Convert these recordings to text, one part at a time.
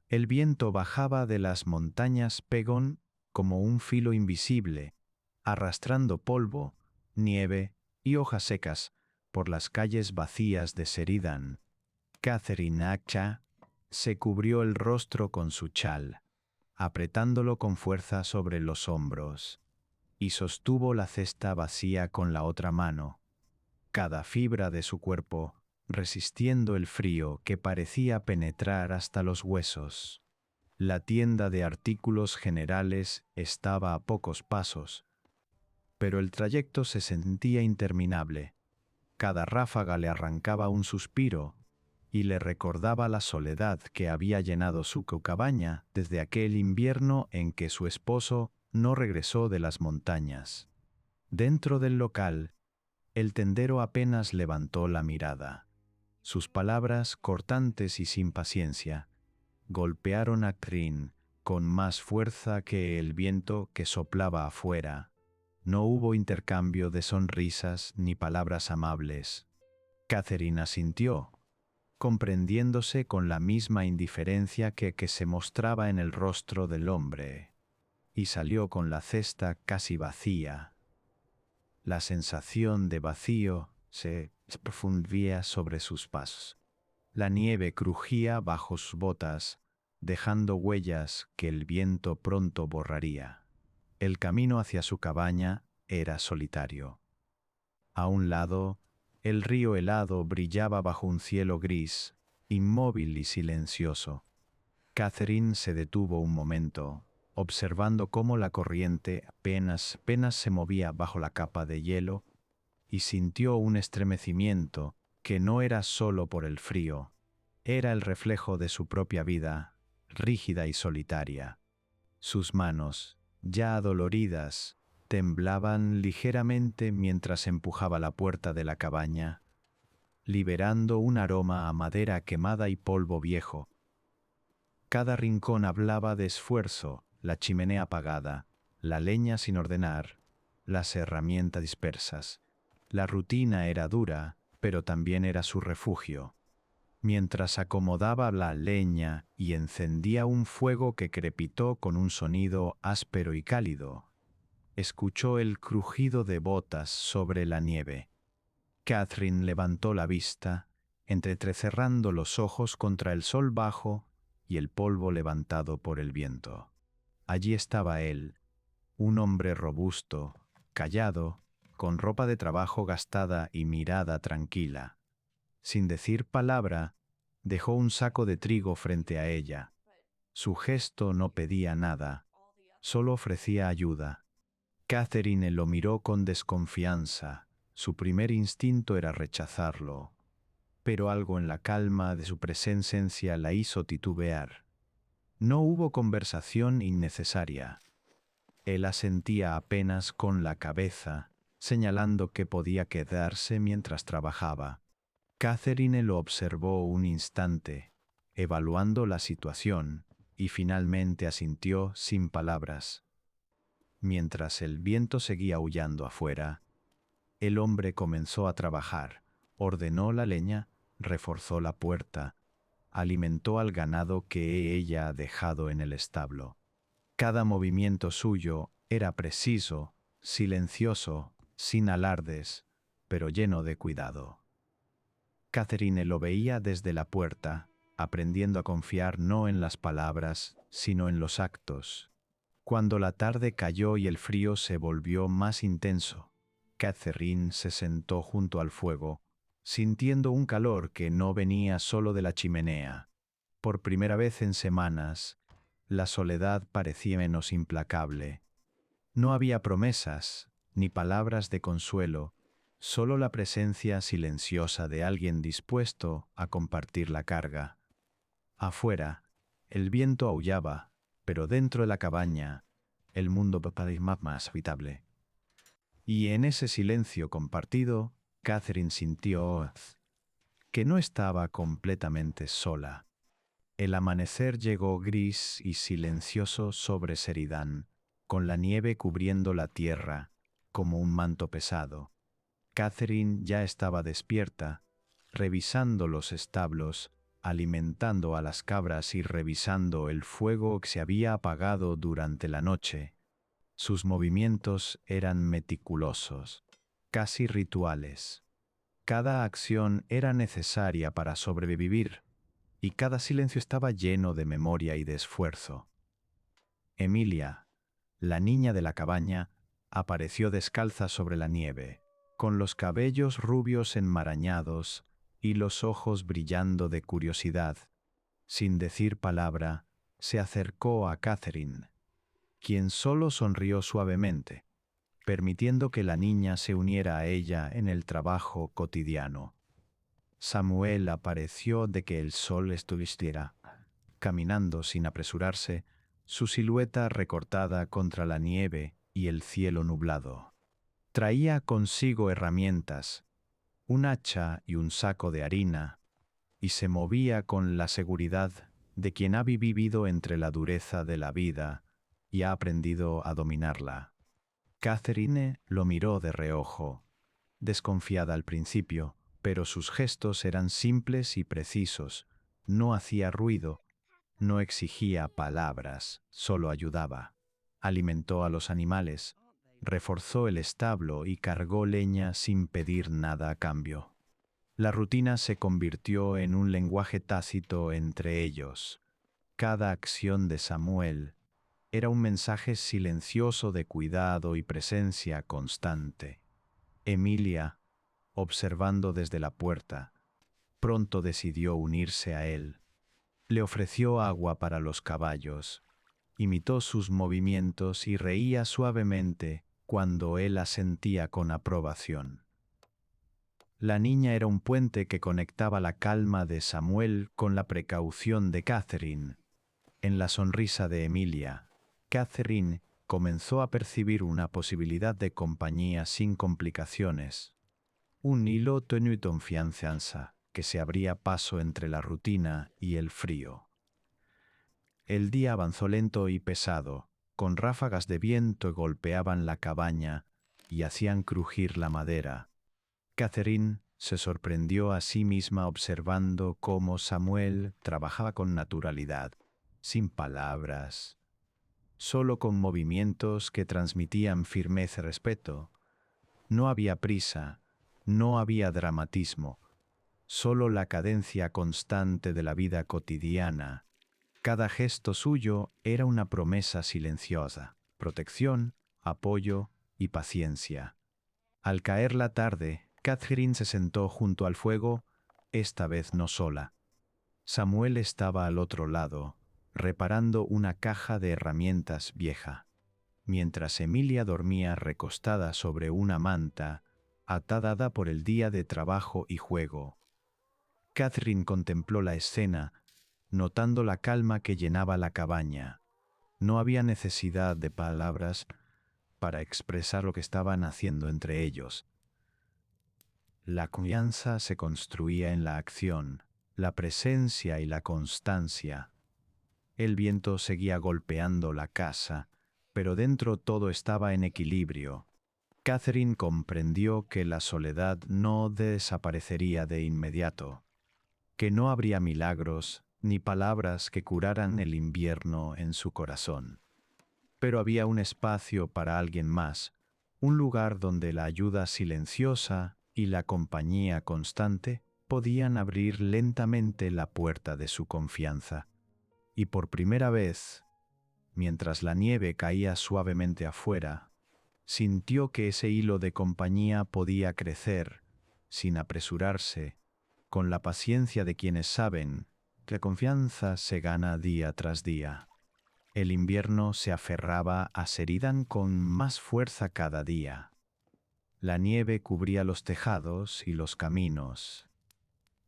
El viento bajaba de las montañas Pegon como un filo invisible, arrastrando polvo, nieve y hojas secas por las calles vacías de Sheridan. Catherine Acha se cubrió el rostro con su chal, apretándolo con fuerza sobre los hombros, y sostuvo la cesta vacía con la otra mano, cada fibra de su cuerpo resistiendo el frío que parecía penetrar hasta los huesos. La tienda de artículos generales estaba a pocos pasos, pero el trayecto se sentía interminable. Cada ráfaga le arrancaba un suspiro y le recordaba la soledad que había llenado su cabaña desde aquel invierno en que su esposo no regresó de las montañas. Dentro del local, el tendero apenas levantó la mirada. Sus palabras, cortantes y sin paciencia, golpearon a Catherine con más fuerza que el viento que soplaba afuera. No hubo intercambio de sonrisas ni palabras amables. Catherine asintió, comprendiéndose con la misma indiferencia que se mostraba en el rostro del hombre, y salió con la cesta casi vacía. La sensación de vacío se profundía sobre sus pasos. La nieve crujía bajo sus botas, dejando huellas que el viento pronto borraría. El camino hacia su cabaña era solitario. A un lado, el río helado brillaba bajo un cielo gris, inmóvil y silencioso. Catherine se detuvo un momento, observando cómo la corriente apenas se movía bajo la capa de hielo, y sintió un estremecimiento que no era solo por el frío, era el reflejo de su propia vida, rígida y solitaria. Sus manos, ya adoloridas, temblaban ligeramente mientras empujaba la puerta de la cabaña, liberando un aroma a madera quemada y polvo viejo. Cada rincón hablaba de esfuerzo, la chimenea apagada, la leña sin ordenar, las herramientas dispersas. La rutina era dura, pero también era su refugio. Mientras acomodaba la leña y encendía un fuego que crepitó con un sonido áspero y cálido, escuchó el crujido de botas sobre la nieve. Catherine levantó la vista, entrecerrando los ojos contra el sol bajo y el polvo levantado por el viento. Allí estaba él, un hombre robusto, callado, con ropa de trabajo gastada y mirada tranquila. Sin decir palabra, dejó un saco de trigo frente a ella. Su gesto no pedía nada, solo ofrecía ayuda. Catherine lo miró con desconfianza. Su primer instinto era rechazarlo, pero algo en la calma de su presencia la hizo titubear. No hubo conversación innecesaria. Él asentía apenas con la cabeza, señalando que podía quedarse mientras trabajaba. Catherine lo observó un instante, evaluando la situación, y finalmente asintió sin palabras. Mientras el viento seguía aullando afuera, el hombre comenzó a trabajar, ordenó la leña, reforzó la puerta, alimentó al ganado que ella ha dejado en el establo. Cada movimiento suyo era preciso, silencioso, sin alardes, pero lleno de cuidado. Catherine lo veía desde la puerta, aprendiendo a confiar no en las palabras, sino en los actos. Cuando la tarde cayó y el frío se volvió más intenso, Catherine se sentó junto al fuego, sintiendo un calor que no venía solo de la chimenea. Por primera vez en semanas, la soledad parecía menos implacable. No había promesas, ni palabras de consuelo, solo la presencia silenciosa de alguien dispuesto a compartir la carga. Afuera, el viento aullaba, pero dentro de la cabaña, el mundo parecía más habitable. Y en ese silencio compartido, Catherine sintió que no estaba completamente sola. El amanecer llegó gris y silencioso sobre Sheridan, con la nieve cubriendo la tierra, como un manto pesado. Catherine ya estaba despierta, revisando los establos alimentando a las cabras y revisando el fuego que se había apagado durante la noche. Sus movimientos eran meticulosos, casi rituales. Cada acción era necesaria para sobrevivir, y cada silencio estaba lleno de memoria y de esfuerzo. Emilia, la niña de la cabaña, apareció descalza sobre la nieve, con los cabellos rubios enmarañados y los ojos brillando de curiosidad. Sin decir palabra, se acercó a Catherine, quien solo sonrió suavemente, permitiendo que la niña se uniera a ella en el trabajo cotidiano. Samuel apareció de que el sol estuviera, caminando sin apresurarse, su silueta recortada contra la nieve y el cielo nublado. Traía consigo herramientas, un hacha y un saco de harina, y se movía con la seguridad de quien ha vivido entre la dureza de la vida y ha aprendido a dominarla. Catherine lo miró de reojo, desconfiada al principio, pero sus gestos eran simples y precisos. No hacía ruido, no exigía palabras, solo ayudaba. Alimentó a los animales, reforzó el establo y cargó leña sin pedir nada a cambio. La rutina se convirtió en un lenguaje tácito entre ellos. Cada acción de Samuel era un mensaje silencioso de cuidado y presencia constante. Emilia, observando desde la puerta, pronto decidió unirse a él. Le ofreció agua para los caballos, imitó sus movimientos y reía suavemente cuando él asentía con aprobación. La niña era un puente que conectaba la calma de Samuel con la precaución de Catherine. En la sonrisa de Emilia, Catherine comenzó a percibir una posibilidad de compañía sin complicaciones. Un hilo tenue de confianza que se abría paso entre la rutina y el frío. El día avanzó lento y pesado, con ráfagas de viento que golpeaban la cabaña y hacían crujir la madera. Catherine se sorprendió a sí misma observando cómo Samuel trabajaba con naturalidad, sin palabras, solo con movimientos que transmitían firmeza y respeto. No había prisa, no había dramatismo, solo la cadencia constante de la vida cotidiana. Cada gesto suyo era una promesa silenciosa, protección, apoyo y paciencia. Al caer la tarde, Catherine se sentó junto al fuego, esta vez no sola. Samuel estaba al otro lado, reparando una caja de herramientas vieja, mientras Emilia dormía recostada sobre una manta, atada por el día de trabajo y juego. Catherine contempló la escena, notando la calma que llenaba la cabaña. No había necesidad de palabras para expresar lo que estaban haciendo entre ellos. La confianza se construía en la acción, la presencia y la constancia. El viento seguía golpeando la casa, pero dentro todo estaba en equilibrio. Catherine comprendió que la soledad no desaparecería de inmediato, que no habría milagros ni palabras que curaran el invierno en su corazón. Pero había un espacio para alguien más, un lugar donde la ayuda silenciosa y la compañía constante podían abrir lentamente la puerta de su confianza. Y por primera vez, mientras la nieve caía suavemente afuera, sintió que ese hilo de compañía podía crecer, sin apresurarse, con la paciencia de quienes saben que la confianza se gana día tras día. El invierno se aferraba a Sheridan con más fuerza cada día. La nieve cubría los tejados y los caminos,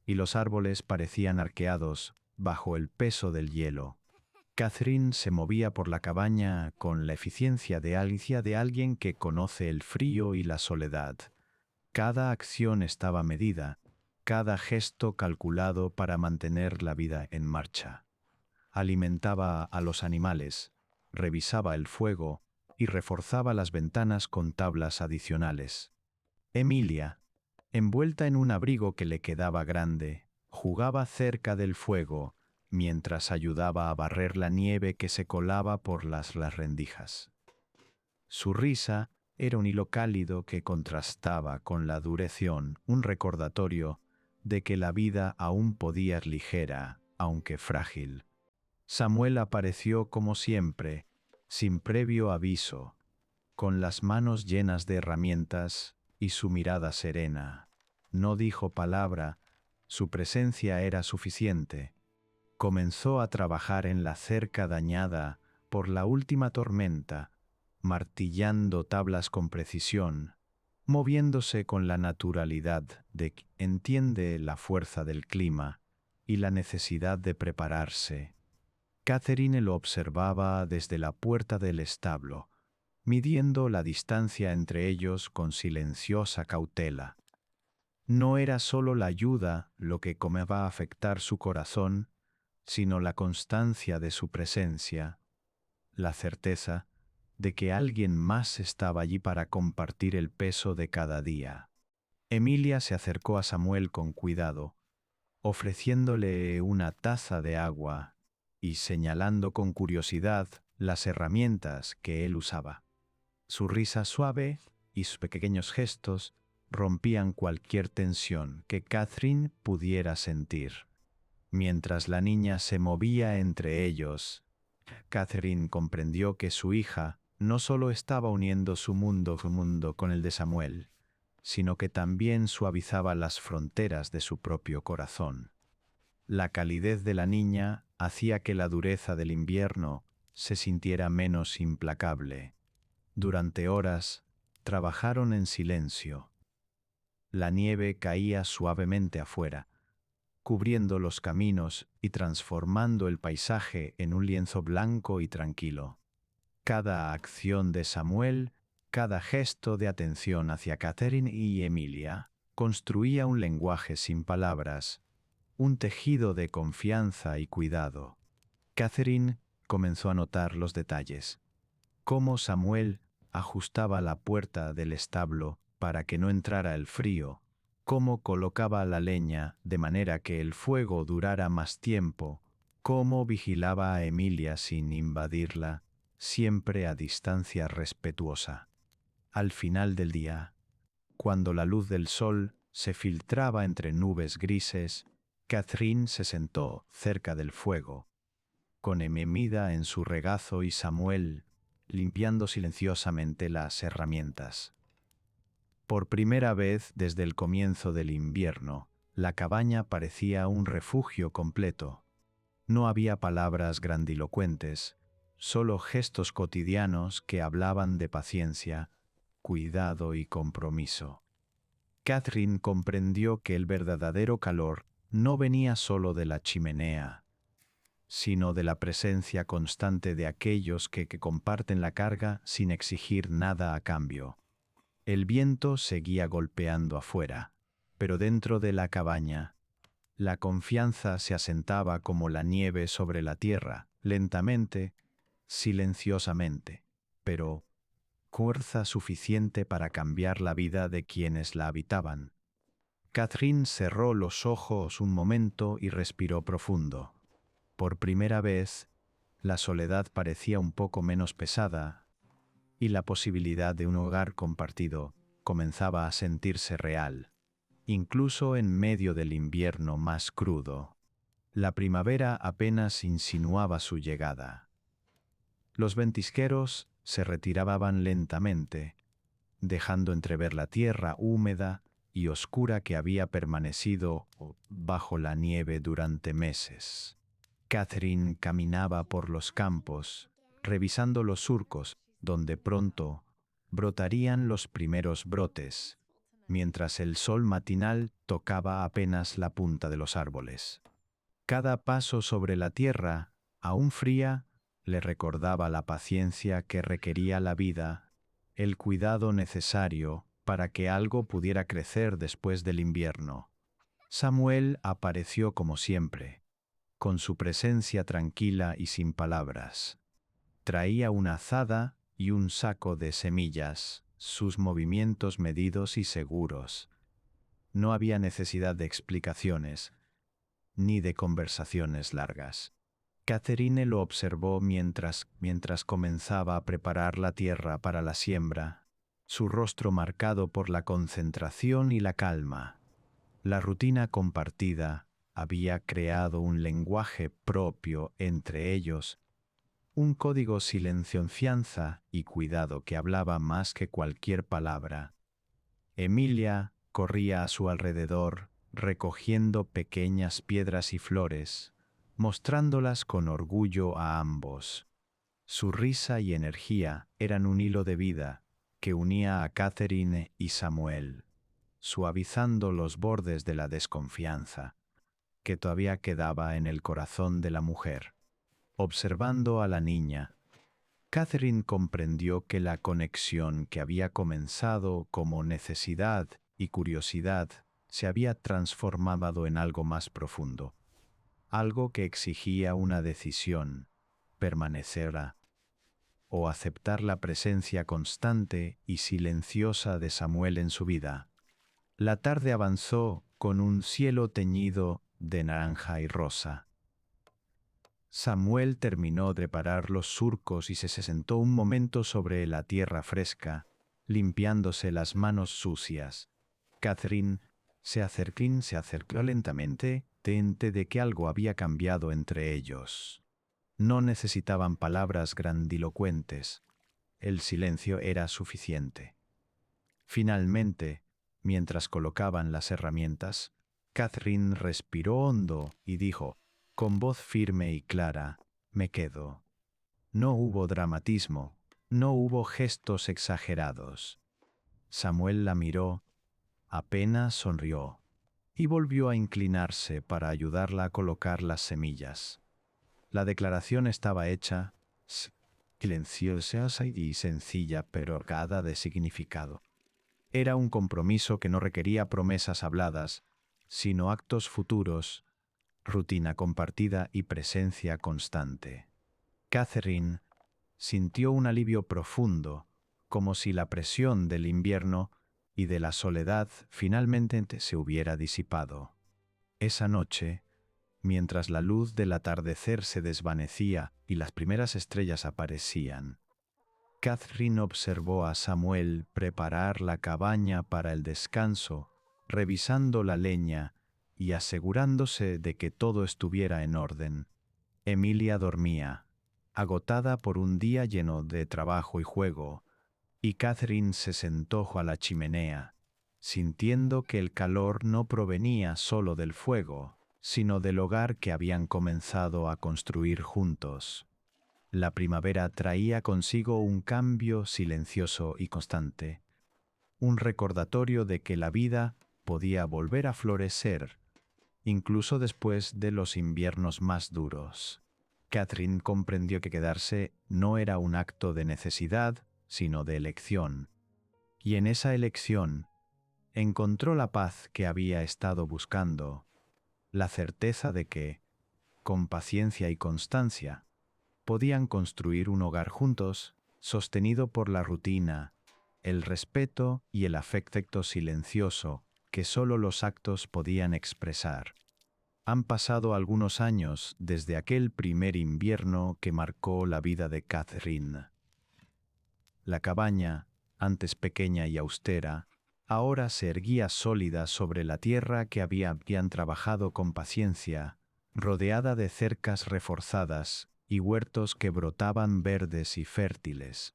y los árboles parecían arqueados bajo el peso del hielo. Catherine se movía por la cabaña con la eficiencia de alguien que conoce el frío y la soledad. Cada acción estaba medida, cada gesto calculado para mantener la vida en marcha. Alimentaba a los animales, revisaba el fuego y reforzaba las ventanas con tablas adicionales. Emilia, envuelta en un abrigo que le quedaba grande, jugaba cerca del fuego mientras ayudaba a barrer la nieve que se colaba por las rendijas. Su risa era un hilo cálido que contrastaba con la duración, un recordatorio de que la vida aún podía ser ligera, aunque frágil. Samuel apareció como siempre, sin previo aviso, con las manos llenas de herramientas y su mirada serena. No dijo palabra, su presencia era suficiente. Comenzó a trabajar en la cerca dañada por la última tormenta, martillando tablas con precisión, moviéndose con la naturalidad de quien entiende la fuerza del clima y la necesidad de prepararse. Catherine lo observaba desde la puerta del establo, midiendo la distancia entre ellos con silenciosa cautela. No era solo la ayuda lo que comenzaba a afectar su corazón, sino la constancia de su presencia, la certeza de que alguien más estaba allí para compartir el peso de cada día. Emilia se acercó a Samuel con cuidado, ofreciéndole una taza de agua y señalando con curiosidad las herramientas que él usaba. Su risa suave y sus pequeños gestos rompían cualquier tensión que Catherine pudiera sentir. Mientras la niña se movía entre ellos, Catherine comprendió que su hija no solo estaba uniendo su mundo con el de Samuel, sino que también suavizaba las fronteras de su propio corazón. La calidez de la niña hacía que la dureza del invierno se sintiera menos implacable. Durante horas trabajaron en silencio. La nieve caía suavemente afuera, cubriendo los caminos y transformando el paisaje en un lienzo blanco y tranquilo. Cada acción de Samuel, cada gesto de atención hacia Catherine y Emilia, construía un lenguaje sin palabras, un tejido de confianza y cuidado. Catherine comenzó a notar los detalles. Cómo Samuel ajustaba la puerta del establo para que no entrara el frío, cómo colocaba la leña de manera que el fuego durara más tiempo, cómo vigilaba a Emilia sin invadirla, siempre a distancia respetuosa. Al final del día, cuando la luz del sol se filtraba entre nubes grises, Catherine se sentó cerca del fuego, con Emilia en su regazo y Samuel limpiando silenciosamente las herramientas. Por primera vez desde el comienzo del invierno, la cabaña parecía un refugio completo. No había palabras grandilocuentes, solo gestos cotidianos que hablaban de paciencia, cuidado y compromiso. Catherine comprendió que el verdadero calor no venía solo de la chimenea, sino de la presencia constante de aquellos que comparten la carga sin exigir nada a cambio. El viento seguía golpeando afuera, pero dentro de la cabaña, la confianza se asentaba como la nieve sobre la tierra, lentamente, silenciosamente, pero fuerza suficiente para cambiar la vida de quienes la habitaban. Catherine cerró los ojos un momento y respiró profundo. Por primera vez, la soledad parecía un poco menos pesada y la posibilidad de un hogar compartido comenzaba a sentirse real, incluso en medio del invierno más crudo. La primavera apenas insinuaba su llegada. Los ventisqueros se retiraban lentamente, dejando entrever la tierra húmeda y oscura que había permanecido bajo la nieve durante meses. Catherine caminaba por los campos, revisando los surcos donde pronto brotarían los primeros brotes, mientras el sol matinal tocaba apenas la punta de los árboles. Cada paso sobre la tierra, aún fría, le recordaba la paciencia que requería la vida, el cuidado necesario para que algo pudiera crecer después del invierno. Samuel apareció como siempre, con su presencia tranquila y sin palabras. Traía una azada y un saco de semillas, sus movimientos medidos y seguros. No había necesidad de explicaciones. ni de conversaciones largas. Catherine lo observó mientras comenzaba a preparar la tierra para la siembra, su rostro marcado por la concentración y la calma. La rutina compartida había creado un lenguaje propio entre ellos, un código silencio-confianza y cuidado que hablaba más que cualquier palabra. Emilia corría a su alrededor, recogiendo pequeñas piedras y flores, mostrándolas con orgullo a ambos. Su risa y energía eran un hilo de vida que unía a Catherine y Samuel, suavizando los bordes de la desconfianza que todavía quedaba en el corazón de la mujer. Observando a la niña, Catherine comprendió que la conexión que había comenzado como necesidad y curiosidad se había transformado en algo más profundo, algo que exigía una decisión: permanecer o aceptar la presencia constante y silenciosa de Samuel en su vida. La tarde avanzó con un cielo teñido de naranja y rosa. Samuel terminó de preparar los surcos y se sentó un momento sobre la tierra fresca, limpiándose las manos sucias. Catherine se acercó lentamente, consciente de que algo había cambiado entre ellos. No necesitaban palabras grandilocuentes. El silencio era suficiente. Finalmente, mientras colocaban las herramientas, Catherine respiró hondo y dijo, con voz firme y clara: «Me quedo». No hubo dramatismo, no hubo gestos exagerados. Samuel la miró, apenas sonrió, y volvió a inclinarse para ayudarla a colocar las semillas. La declaración estaba hecha, silenciosa y sencilla, pero cargada de significado. Era un compromiso que no requería promesas habladas, sino actos futuros, rutina compartida y presencia constante. Catherine sintió un alivio profundo, como si la presión del invierno y de la soledad finalmente se hubiera disipado. Esa noche, mientras la luz del atardecer se desvanecía y las primeras estrellas aparecían, Catherine observó a Samuel preparar la cabaña para el descanso, revisando la leña y asegurándose de que todo estuviera en orden. Emilia dormía, agotada por un día lleno de trabajo y juego, y Catherine se sentó a la chimenea, sintiendo que el calor no provenía solo del fuego, sino del hogar que habían comenzado a construir juntos. La primavera traía consigo un cambio silencioso y constante, un recordatorio de que la vida podía volver a florecer, incluso después de los inviernos más duros. Catherine comprendió que quedarse no era un acto de necesidad, sino de elección. Y en esa elección encontró la paz que había estado buscando, la certeza de que, con paciencia y constancia, podían construir un hogar juntos, sostenido por la rutina, el respeto y el afecto silencioso que solo los actos podían expresar. Han pasado algunos años desde aquel primer invierno que marcó la vida de Catherine. La cabaña, antes pequeña y austera, ahora se erguía sólida sobre la tierra que habían trabajado con paciencia, rodeada de cercas reforzadas y huertos que brotaban verdes y fértiles.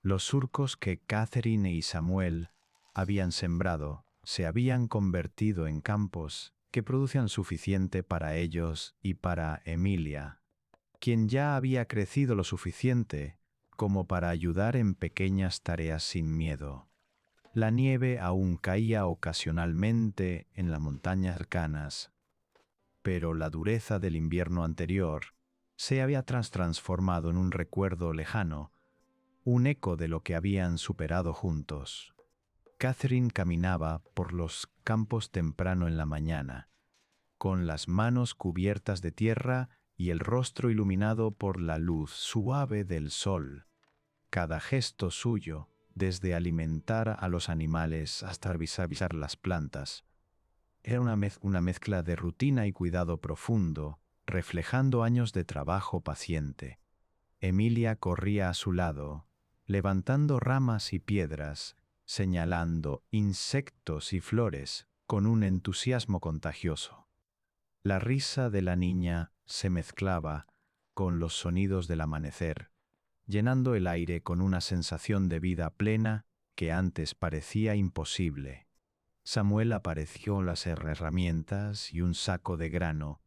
Los surcos que Catherine y Samuel habían sembrado se habían convertido en campos que producían suficiente para ellos y para Emilia, quien ya había crecido lo suficiente como para ayudar en pequeñas tareas sin miedo. La nieve aún caía ocasionalmente en las montañas cercanas, pero la dureza del invierno anterior se había transformado en un recuerdo lejano, un eco de lo que habían superado juntos. Catherine caminaba por los campos temprano en la mañana, con las manos cubiertas de tierra y el rostro iluminado por la luz suave del sol. Cada gesto suyo, desde alimentar a los animales hasta revisar las plantas, Era una mezcla de rutina y cuidado profundo, reflejando años de trabajo paciente. Emilia corría a su lado, levantando ramas y piedras, señalando insectos y flores con un entusiasmo contagioso. La risa de la niña se mezclaba con los sonidos del amanecer, llenando el aire con una sensación de vida plena que antes parecía imposible. Samuel apareció las herramientas y un saco de grano,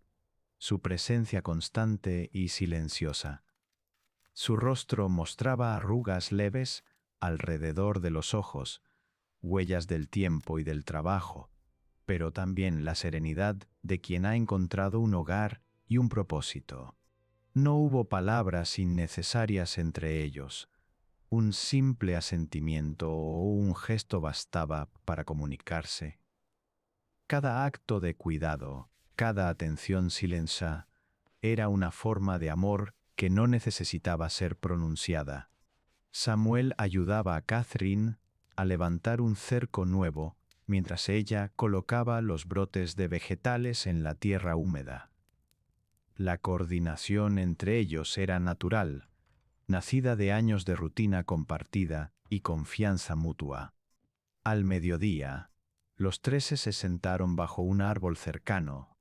su presencia constante y silenciosa. Su rostro mostraba arrugas leves alrededor de los ojos, huellas del tiempo y del trabajo, pero también la serenidad de quien ha encontrado un hogar y un propósito. No hubo palabras innecesarias entre ellos. Un simple asentimiento o un gesto bastaba para comunicarse. Cada acto de cuidado, cada atención silenciosa, era una forma de amor que no necesitaba ser pronunciada. Samuel ayudaba a Catherine a levantar un cerco nuevo mientras ella colocaba los brotes de vegetales en la tierra húmeda. La coordinación entre ellos era natural, nacida de años de rutina compartida y confianza mutua. Al mediodía, los tres se sentaron bajo un árbol cercano,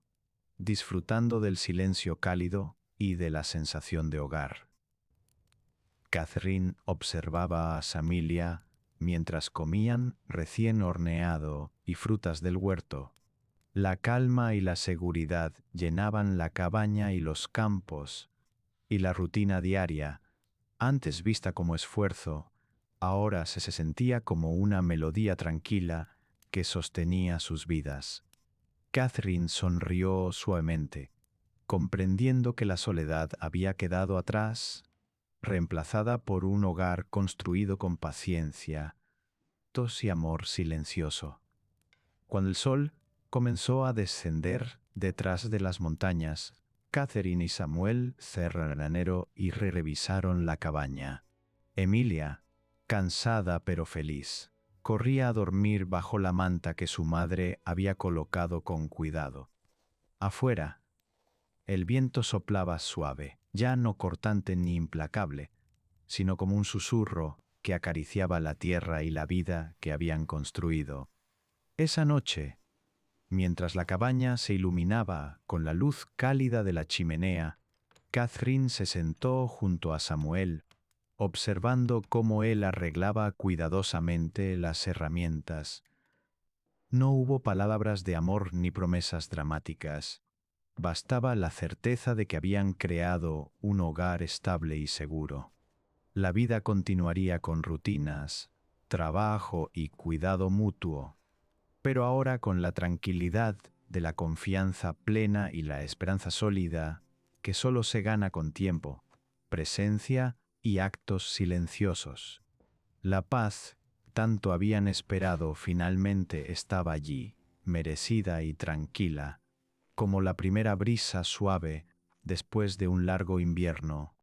disfrutando del silencio cálido y de la sensación de hogar. Catherine observaba a Samilia mientras comían recién horneado y frutas del huerto. La calma y la seguridad llenaban la cabaña y los campos, y la rutina diaria, antes vista como esfuerzo, ahora se sentía como una melodía tranquila que sostenía sus vidas. Catherine sonrió suavemente, comprendiendo que la soledad había quedado atrás, reemplazada por un hogar construido con paciencia, tos y amor silencioso. Cuando el sol comenzó a descender detrás de las montañas, Catherine y Samuel cerraron el granero y revisaron la cabaña. Emilia, cansada pero feliz, corría a dormir bajo la manta que su madre había colocado con cuidado. Afuera, el viento soplaba suave, ya no cortante ni implacable, sino como un susurro que acariciaba la tierra y la vida que habían construido. Esa noche, mientras la cabaña se iluminaba con la luz cálida de la chimenea, Catherine se sentó junto a Samuel, observando cómo él arreglaba cuidadosamente las herramientas. No hubo palabras de amor ni promesas dramáticas. Bastaba la certeza de que habían creado un hogar estable y seguro. La vida continuaría con rutinas, trabajo y cuidado mutuo, pero ahora con la tranquilidad de la confianza plena y la esperanza sólida que solo se gana con tiempo, presencia y actos silenciosos. La paz, tanto habían esperado, finalmente estaba allí, merecida y tranquila, como la primera brisa suave después de un largo invierno.